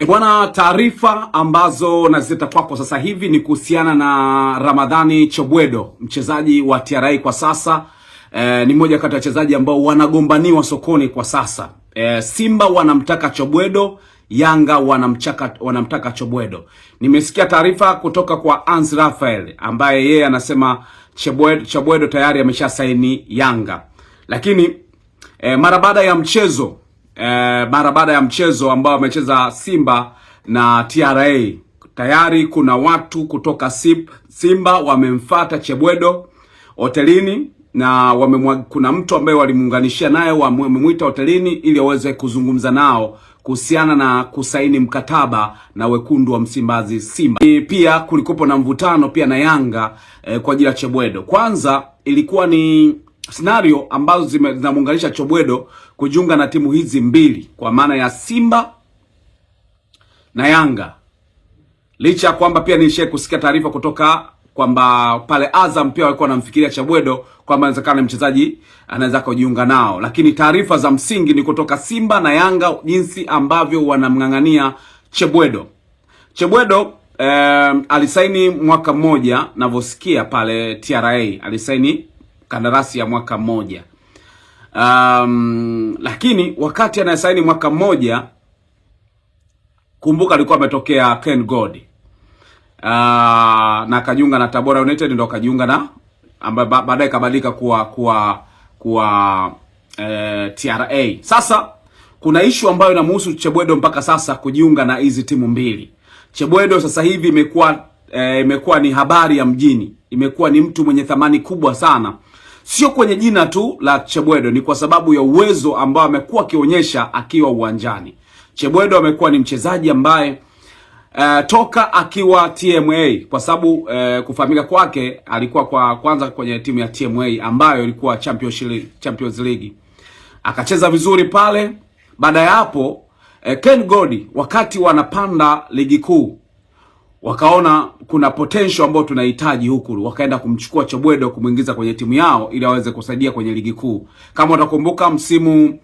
Bwana, taarifa ambazo nazileta kwako sasa hivi ni kuhusiana na Ramadhani Chobwedo, mchezaji wa TRA kwa sasa. Ni mmoja kati ya wachezaji ambao wanagombaniwa sokoni kwa sasa. Simba wanamtaka Chobwedo, Yanga wanamtaka Chobwedo. Nimesikia taarifa kutoka kwa Hans Raphael ambaye yeye anasema Chobwedo tayari amesha saini Yanga. Lakini mara baada ya mchezo ambao amecheza Simba na TRA, tayari kuna watu kutoka Simba wamemfuata Chobwedo hotelini na kuna mtu ambaye walimuunganishia naye, wamemuita hotelini ili aweze kuzungumza nao kuhusiana na kusaini mkataba na wekundu wa Msimbazi Simba. Pia kulikuwa na mvutano pia na Yanga kwa ajili ya Chobwedo. Kwanza ilikuwa ni scenario ambazo zinamuunganisha Chobwedo kujiunga na timu hizi mbili kwa maana ya Simba na Yanga. Licha kwamba pia nilishe kusikia taarifa kutoka kwamba pale Azam pia walikuwa wanamfikiria Chobwedo kwamba inawezekana mchezaji anaweza kujiunga nao, lakini taarifa za msingi ni kutoka Simba na Yanga jinsi ambavyo wanamng'ang'ania Chobwedo. Chobwedo alisaini mwaka mmoja, ninavyosikia pale TRA alisaini kandarasi ya mwaka mmoja. Lakini wakati anasaini mwaka mmoja, kumbuka alikuwa ametokea Ken God. Na akajiunga na Tabora United, ndio akajiunga na ambaye baadaye kabadilika kuwa TRA. Sasa kuna issue ambayo inamhusu Chobwedo mpaka sasa kujiunga na hizi timu mbili. Chobwedo sasa hivi imekuwa ni habari ya mjini, imekuwa ni mtu mwenye thamani kubwa sana. Sio kwenye jina tu la Chobwedo, ni kwa sababu ya uwezo ambao amekuwa akionyesha akiwa uwanjani. Chobwedo amekuwa ni mchezaji ambaye toka akiwa TMA, kwa sababu kufahamika kwake alikuwa kwanza kwenye timu ya TMA ambayo ilikuwa Champions League. Akacheza vizuri pale. Baada ya hapo Ken God wakati wanapanda ligi kuu wakaona kuna potential ambayo tunahitaji huku, wakaenda kumchukua Chobwedo kumuingiza kwenye timu yao ili aweze kusaidia kwenye ligi kuu. Kama utakumbuka msimu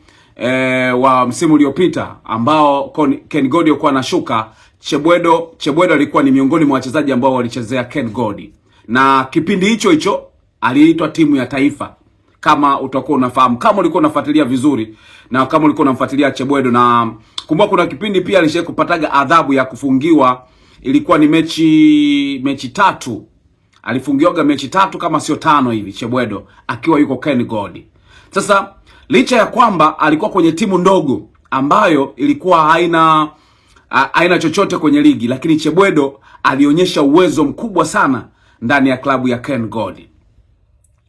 uliopita ambao Ken God alikuwa anashuka, Chobwedo alikuwa ni miongoni mwa wachezaji ambao walichezea Ken God. Na kipindi hicho aliitwa timu ya taifa. Kama utakuwa unafahamu, kama ulikuwa unafuatilia vizuri na kama ulikuwa unamfuatilia Chobwedo, na kumbuka kuna kipindi pia alishaye kupataga adhabu ya kufungiwa, ilikuwa ni mechi tatu. Alifungiwaga mechi tatu kama sio tano hivi Chobwedo akiwa yuko Ken God. Sasa licha ya kwamba alikuwa kwenye timu ndogo ambayo ilikuwa haina chochote kwenye ligi, lakini Chobwedo alionyesha uwezo mkubwa sana ndani ya klabu ya Ken God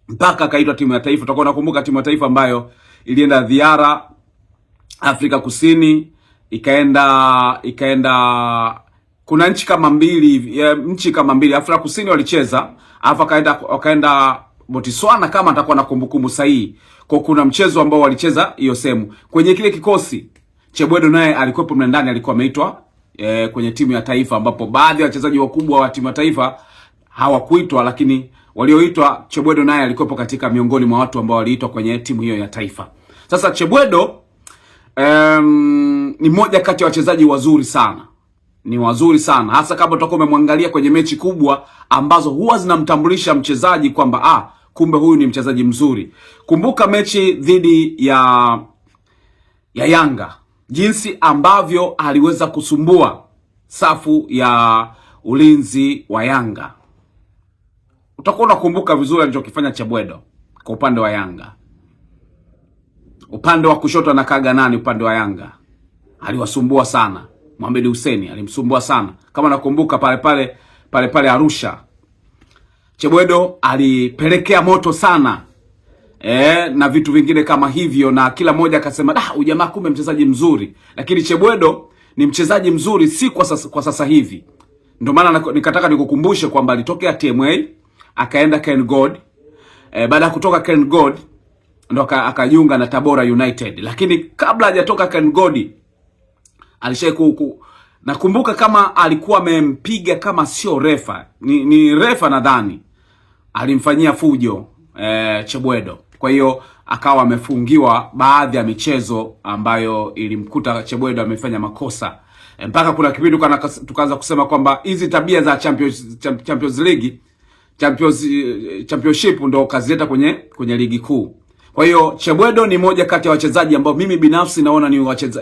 mpaka akaitwa timu ya taifa. Utakuwa unakumbuka timu ya taifa ambayo ilienda ziara Afrika Kusini, ikaenda kuna nchi kama mbili Afrika Kusini walicheza, alafu wakaenda Botswana kama atakuwa na kumbukumbu sahihi. Kwa kuna mchezo ambao walicheza hiyo sehemu. Kwenye kile kikosi Chobwedo naye alikuwa mle ndani, alikuwa ameitwa kwenye timu ya taifa, ambapo baadhi ya wachezaji wakubwa wa timu ya taifa hawakuitwa, lakini walioitwa Chobwedo naye alikuwa katika miongoni mwa watu ambao waliitwa kwenye timu hiyo ya taifa. Sasa Chobwedo ni mmoja kati ya wachezaji wazuri sana. Ni wazuri sana, hasa kama utakuwa umemwangalia kwenye mechi kubwa ambazo huwa zinamtambulisha mchezaji kwamba kumbe huyu ni mchezaji mzuri. Kumbuka mechi dhidi ya Yanga, jinsi ambavyo aliweza kusumbua safu ya ulinzi wa Yanga. Utakuwa unakumbuka vizuri alichokifanya Chobwedo kwa upande wa Yanga. Upande wa kushoto anakaga nani upande wa Yanga? Aliwasumbua sana. Mohamed Hussein alimsumbua sana. Kama nakumbuka pale Arusha, Chobwedo alipelekea moto sana. Na vitu vingine kama hivyo, na kila mmoja akasema ujamaa kumbe mchezaji mzuri. Lakini Chobwedo ni mchezaji mzuri si kwa sasa hivi. Ndio maana nikataka nikukumbushe kwamba alitokea TMA akaenda Ken God. Baada ya kutoka Ken God ndo akajiunga na Tabora United. Lakini kabla hajatoka Ken God nakumbuka kama alikuwa amempiga kama sio refa, ni refa nadhani, alimfanyia fujo Chobwedo. Kwa hiyo akawa amefungiwa baadhi ya michezo ambayo ilimkuta Chobwedo amefanya makosa. mpaka kuna kipindi tukaanza kusema kwamba hizi tabia za Champions League, Championship ndo kazileta kwenye ligi kuu. Kwa hiyo Chebwedo ni moja kati ya wachezaji ambao mimi binafsi naona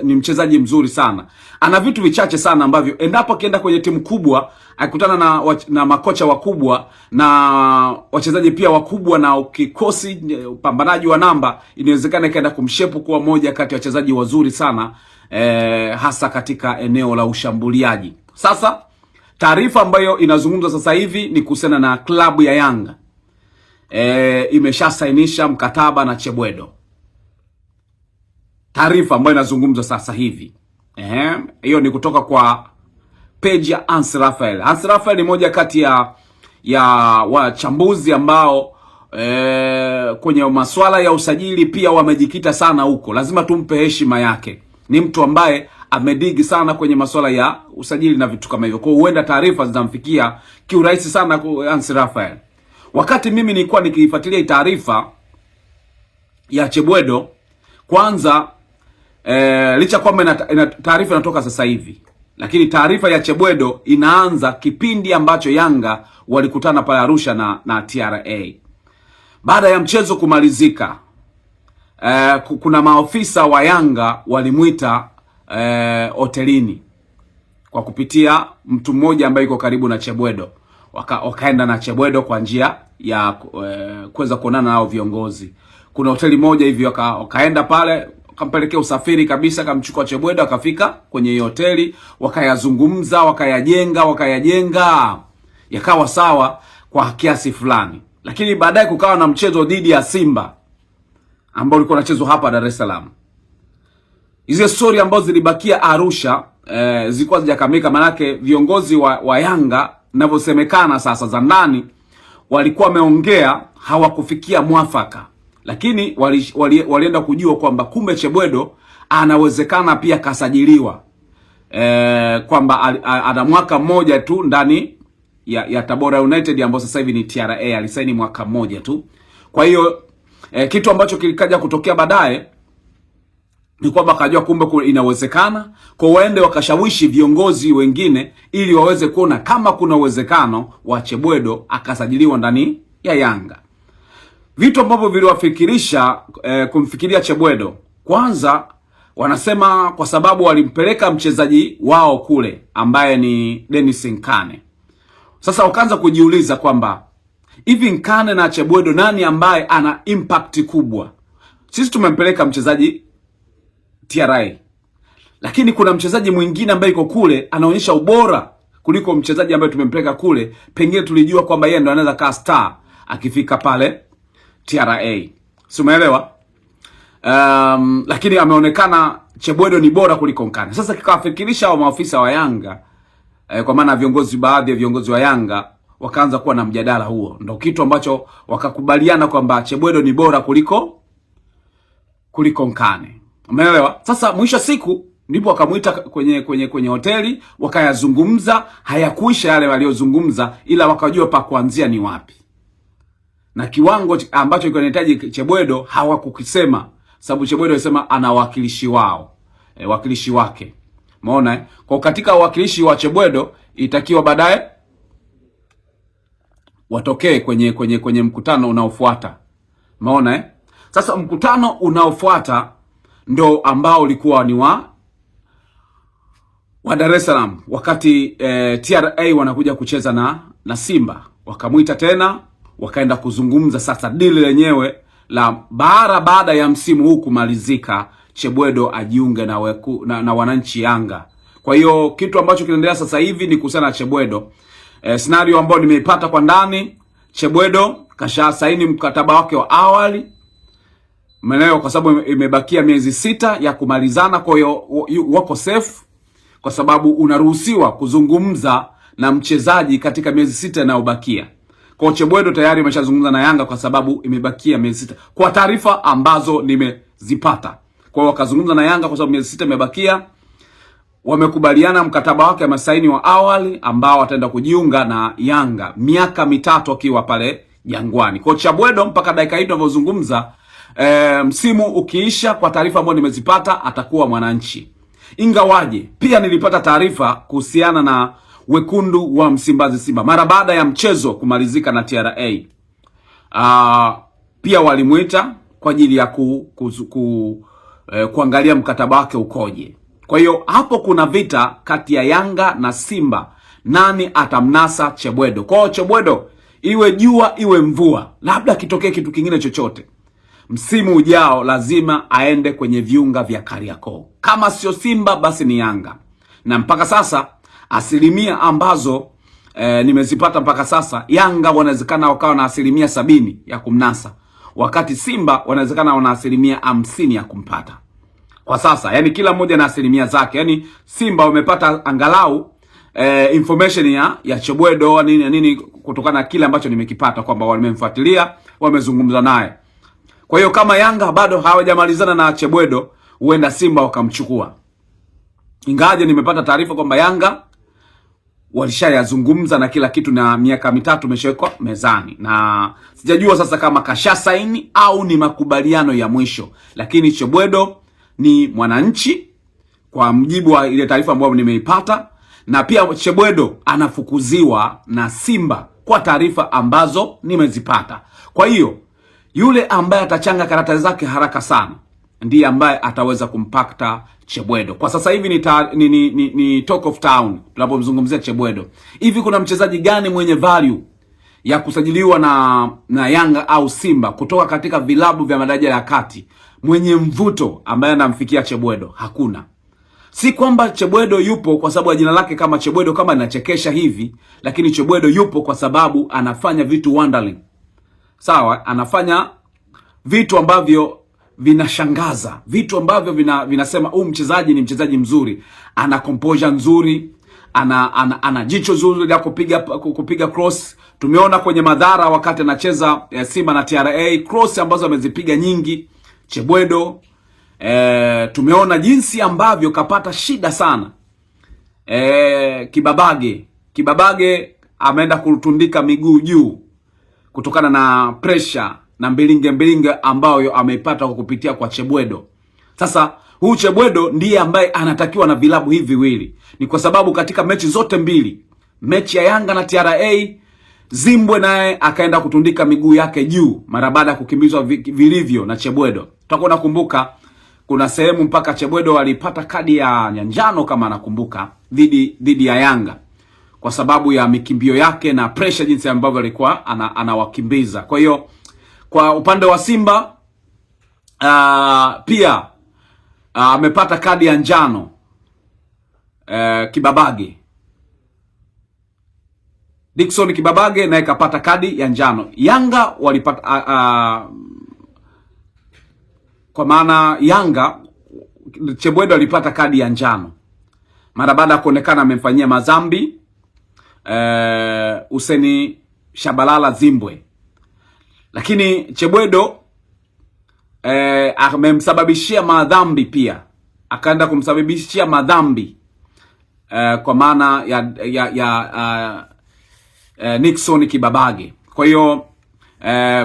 ni mchezaji mzuri sana. Ana vitu vichache sana ambavyo endapo akienda kwenye timu kubwa, akikutana na makocha wakubwa na wachezaji pia wakubwa na kikosi upambanaji wa namba, inawezekana ikaenda kumshepu kuwa moja kati ya wachezaji wazuri sana hasa katika eneo la ushambuliaji. Sasa taarifa ambayo inazungumzwa sasa hivi ni kuhusiana na klabu ya Yanga. Imeshasainisha mkataba na Chebwedo. Taarifa ambayo inazungumzwa sasa hivi. Hiyo ni kutoka kwa page ya Hans Raphael. Hans Raphael ni moja kati ya wachambuzi ambao kwenye masuala ya usajili pia wamejikita sana huko. Lazima tumpe heshima yake. Ni mtu ambaye amedigi sana kwenye masuala ya usajili na vitu kama hivyo. Kwa hiyo huenda taarifa zitamfikia kiurahisi sana kwa Hans Raphael. Wakati mimi nilikuwa nikifuatilia taarifa ya Chebwedo, kwanza licha kwamba taarifa inatoka sasa hivi, lakini taarifa ya Chebwedo inaanza kipindi ambacho Yanga walikutana pale Arusha na TRA. Baada ya mchezo kumalizika, kuna maofisa wa Yanga walimuita hotelini kwa kupitia mtu mmoja ambaye yuko karibu na Chebwedo. Wakaenda na Chebwedo kwa njia ya kuweza kuonana nao viongozi. Kuna hoteli moja hivi wakaenda pale, wakampelekea usafiri kabisa, akamchukua Chebwedo akafika kwenye hiyo hoteli, wakayazungumza, wakayajenga yakawa sawa kwa kiasi fulani. Lakini baadaye kukawa na mchezo dhidi ya Simba ambao ulikuwa unachezwa hapa Dar es Salaam. Hizo story ambazo zilibakia Arusha zilikuwa hazijakamilika, manake viongozi wa Yanga ninavyosemekana sasa za ndani walikuwa wameongea, hawakufikia mwafaka. Lakini walienda kujua kwamba kumbe Chebwedo anawezekana pia kasajiliwa, kwamba ana mwaka mmoja tu ndani ya Tabora United ambao sasa hivi ni TRA. Alisaini mwaka mmoja tu. Kwa hiyo kitu ambacho kilikaja kutokea baadaye ni kwamba kajua kumbe inawezekana, kwa waende wakashawishi viongozi wengine ili waweze kuona kama kuna uwezekano wa Chebwedo akasajiliwa ndani ya Yanga. Vitu ambavyo viliwafikirisha kumfikiria Chebwedo, kwanza wanasema kwa sababu walimpeleka mchezaji wao kule ambaye ni Dennis Nkane. Sasa wakaanza kujiuliza kwamba hivi Nkane na Chebwedo nani ambaye ana impact kubwa? Sisi tumempeleka mchezaji TRA, lakini kuna mchezaji mwingine ambaye yuko kule anaonyesha ubora kuliko mchezaji ambaye tumempeleka kule. Pengine tulijua kwamba yeye ndo anaweza kaa star akifika pale TRA. Si umeelewa? Lakini ameonekana Chebwedo ni bora kuliko Nkane. Sasa kikawafikirisha wa maofisa wa Yanga, kwa maana baadhi ya viongozi wa Yanga wakaanza kuwa na mjadala huo. Ndio kitu ambacho wakakubaliana kwamba Chebwedo ni bora kuliko Nkane. Umeelewa? Sasa mwisho siku ndipo wakamuita kwenye hoteli, wakayazungumza. Hayakuisha yale waliozungumza, ila wakajua pa kuanzia ni wapi. Na kiwango ambacho kinahitaji Chebwedo hawakukisema, sababu Chebwedo alisema ana wakilishi wao, wakilishi wake. Umeona? Kwa katika wakilishi wa Chebwedo itakiwa baadaye watokee kwenye mkutano unaofuata. Umeona? Sasa mkutano unaofuata ndo ambao ulikuwa ni wa Dar es Salaam, wakati TRA wanakuja kucheza na Simba. Wakamuita tena, wakaenda kuzungumza sasa deal lenyewe la baada ya msimu huu kumalizika, Chebwedo ajiunge na wananchi Yanga. Kwa hiyo kitu ambacho kinaendelea sasa hivi ni kuhusiana na Chebwedo. Scenario ambayo nimeipata kwa ndani, Chebwedo kasha saini mkataba wake wa awali. Umeelewa? Kwa sababu imebakia miezi 6 ya kumalizana. Kwa hiyo wako safe, kwa sababu unaruhusiwa kuzungumza na mchezaji katika miezi 6 inayobakia. Kwa Chebwedo tayari ameshazungumza na Yanga kwa sababu imebakia miezi 6, kwa taarifa ambazo nimezipata. Kwa hiyo wakazungumza na Yanga kwa sababu miezi 6 imebakia. Wamekubaliana mkataba wake masaini wa awali ambao ataenda kujiunga na Yanga miaka 3 akiwa pale Jangwani. Kwa Chebwedo mpaka dakika hii tunavyozungumza, msimu ukiisha, kwa taarifa ambazo nimezipata, atakuwa mwananchi. Ingawaje pia nilipata taarifa kuhusiana na wekundu wa Msimbazi Simba mara baada ya mchezo kumalizika na TRA. Pia walimuita kwa ajili ya kuangalia mkataba wake ukoje. Kwa hiyo hapo kuna vita kati ya Yanga na Simba, nani atamnasa Chebwedo. Kwa hiyo Chebwedo, iwe jua iwe mvua, labda kitokee kitu kingine chochote, msimu ujao lazima aende kwenye viunga vya Kariakoo. Kama sio Simba basi ni Yanga. Na mpaka sasa asilimia ambazo nimezipata mpaka sasa, Yanga wanawezekana wakawa na asilimia 70 ya kumnasa, wakati Simba wanawezekana wana asilimia 50 ya kumpata kwa sasa. Yani kila mmoja na asilimia zake. Yani Simba wamepata angalau information ya Chebwedo nini kutokana na kile ambacho nimekipata, kwamba wamemfuatilia, wamezungumza naye. Kwa hiyo kama Yanga bado hawajamalizana na Chebwedo, huenda Simba wakamchukua. Ingaje nimepata taarifa kwamba Yanga walishayazungumza na kila kitu, na miaka 3 imeshawekwa mezani, na sijajua sasa kama kasha saini au ni makubaliano ya mwisho. Lakini Chebwedo ni mwananchi kwa mjibu wa ile taarifa ambayo nimeipata, na pia Chebwedo anafukuziwa na Simba kwa taarifa ambazo nimezipata. Kwa hiyo yule ambaye atachanga karata zake haraka sana ndiye ambaye ataweza kumpakta Chebwedo. Kwa sasa hivi ni talk of town tunapomzungumzia Chebwedo. Hivi kuna mchezaji gani mwenye value ya kusajiliwa na Yanga au Simba kutoka katika vilabu vya madaraja ya kati mwenye mvuto ambaye anamfikia Chebwedo? Hakuna. Si kwamba Chebwedo yupo kwa sababu ya jina lake kama Chebwedo kama linachekesha hivi, lakini Chebwedo yupo kwa sababu anafanya vitu wonderling. Sawa, anafanya vitu ambavyo vinashangaza, vitu ambavyo vinasema mchezaji ni mchezaji mzuri, ana composure nzuri, ana jicho zuri la kupiga cross. Tumeona kwenye madhara wakati anacheza Simba na TRA, cross ambazo amezipiga nyingi Chebwedo. Tumeona jinsi ambavyo kapata shida sana Kibabage ameenda kutundika miguu juu kutokana na pressure na mbilinge ambayo ameipata kwa kupitia kwa Chebwedo. Sasa huu Chebwedo ndiye ambaye anatakiwa na vilabu hivi viwili. Ni kwa sababu katika mechi zote mbili, mechi ya Yanga na TRA, Zimbwe naye akaenda kutundika miguu yake juu mara baada ya kukimbizwa vilivyo na Chebwedo. Tutakuwa nakumbuka kuna sehemu mpaka Chebwedo alipata kadi ya njano kama anakumbuka, dhidi ya Yanga kwa sababu ya mikimbio yake na pressure jinsi ambavyo alikuwa anawakimbiza. Kwa hiyo kwa upande wa Simba pia amepata kadi ya njano Kibabage. Dickson Kibabage naye kapata kadi ya njano. Yanga walipata kwa maana Yanga, Chebwedo alipata kadi ya njano mara baada ya kuonekana amemfanyia madhambi Useni Shabalala Zimbwe. Lakini Chebwedo amemsababishia madhambi pia, akaenda kumsababishia madhambi kwa maana ya Nixon Kibabage. Kwa hiyo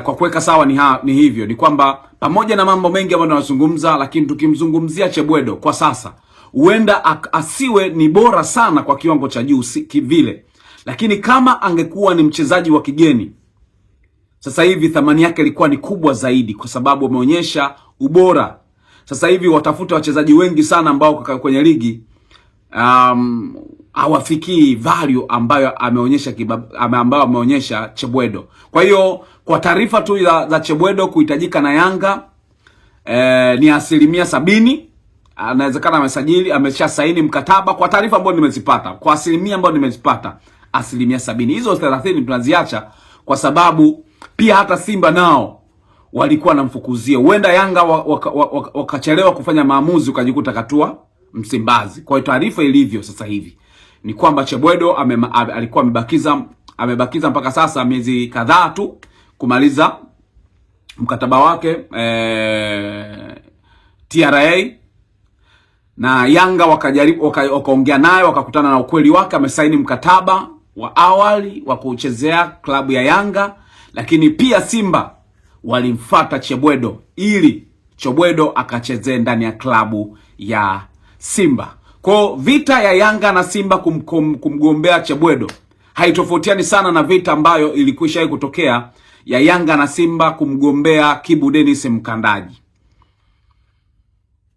kwa kuweka sawa ni hivyo, ni kwamba pamoja na mambo mengi ambayo tunazungumza, lakini tukimzungumzia Chebwedo kwa sasa, huenda asiwe ni bora sana kwa kiwango cha juu kivile, lakini kama angekuwa ni mchezaji wa kigeni sasa hivi thamani yake ilikuwa ni kubwa zaidi, kwa sababu ameonyesha ubora. Sasa hivi watafuta wachezaji wengi sana ambao kwenye ligi hawafikii value ambayo ameonyesha Chebwedo. Kwa hiyo kwa taarifa tu za Chebwedo kuhitajika na Yanga ni 70%. Anawezekana amesha saini mkataba kwa taarifa ambayo nimezipata. Kwa asilimia ambayo nimezipata 70%. Hizo 30 tunaziacha kwa sababu pia hata Simba nao walikuwa namfukuzia. Huenda Yanga wakachelewa kufanya maamuzi, ukajikuta katua Msimbazi. Kwa hiyo taarifa ilivyo sasa hivi ni kwamba Chebwedo alikuwa amebakiza mpaka sasa miezi kadhaa tu kumaliza mkataba wake TRA, na Yanga wakajaribu wakaongea naye, wakakutana na ukweli wake, amesaini mkataba wa awali wa kuchezea klabu ya Yanga. Lakini pia Simba walimfuata Chebwedo ili Chebwedo akachezee ndani ya klabu ya Simba. Kwa vita ya Yanga na Simba kumgombea Chebwedo haitofautiani sana na vita ambayo ilikwisha kutokea ya Yanga na Simba kumgombea Kibu Denis Mkandaji.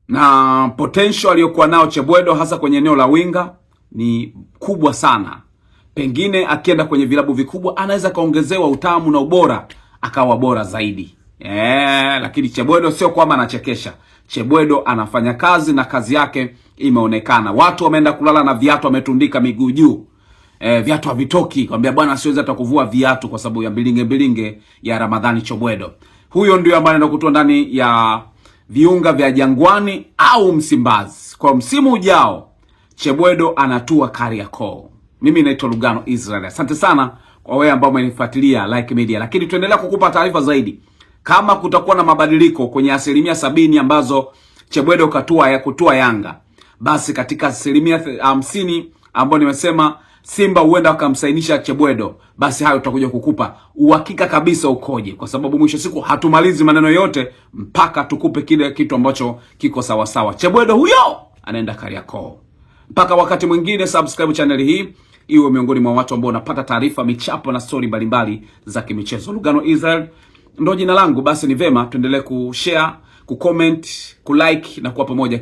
Na potential aliyokuwa nao Chebwedo hasa kwenye eneo la winga ni kubwa sana. Pengine akienda kwenye vilabu vikubwa anaweza kaongezewa utamu na ubora akawa bora zaidi. Lakini Chebwedo sio kwamba anachekesha. Chebwedo anafanya kazi na kazi yake imeonekana. Watu wameenda kulala na viatu wametundika miguu juu. Viatu havitoki. Kwambia bwana siwezi hata kuvua viatu kwa sababu ya bilinge ya Ramadhani Chebwedo. Huyo ndio ambaye anaenda kutoa ndani ya viunga vya Jangwani au Msimbazi. Kwa msimu ujao Chebwedo anatua Kariakoo. Mimi naitwa Lugano Israel. Asante sana kwa wewe ambao umenifuatilia Like Media. Lakini tuendelea kukupa taarifa zaidi. Kama kutakuwa na mabadiliko kwenye 70% ambazo Chebwedo kutua Yanga, basi katika 50% ambao nimesema Simba huenda wakamsainisha Chebwedo, basi hayo tutakuja kukupa uhakika kabisa ukoje, kwa sababu mwisho siku hatumalizi maneno yote mpaka tukupe kile kitu ambacho kiko sawa sawa. Chebwedo huyo anaenda Kariakoo. Mpaka wakati mwingine, subscribe channel hii iwe miongoni mwa watu ambao unapata taarifa, michapo na story mbalimbali za kimichezo. Lugano Israel ndo jina langu. Basi ni vema tuendelee kushare, kucomment, kulike na kuwa pamoja.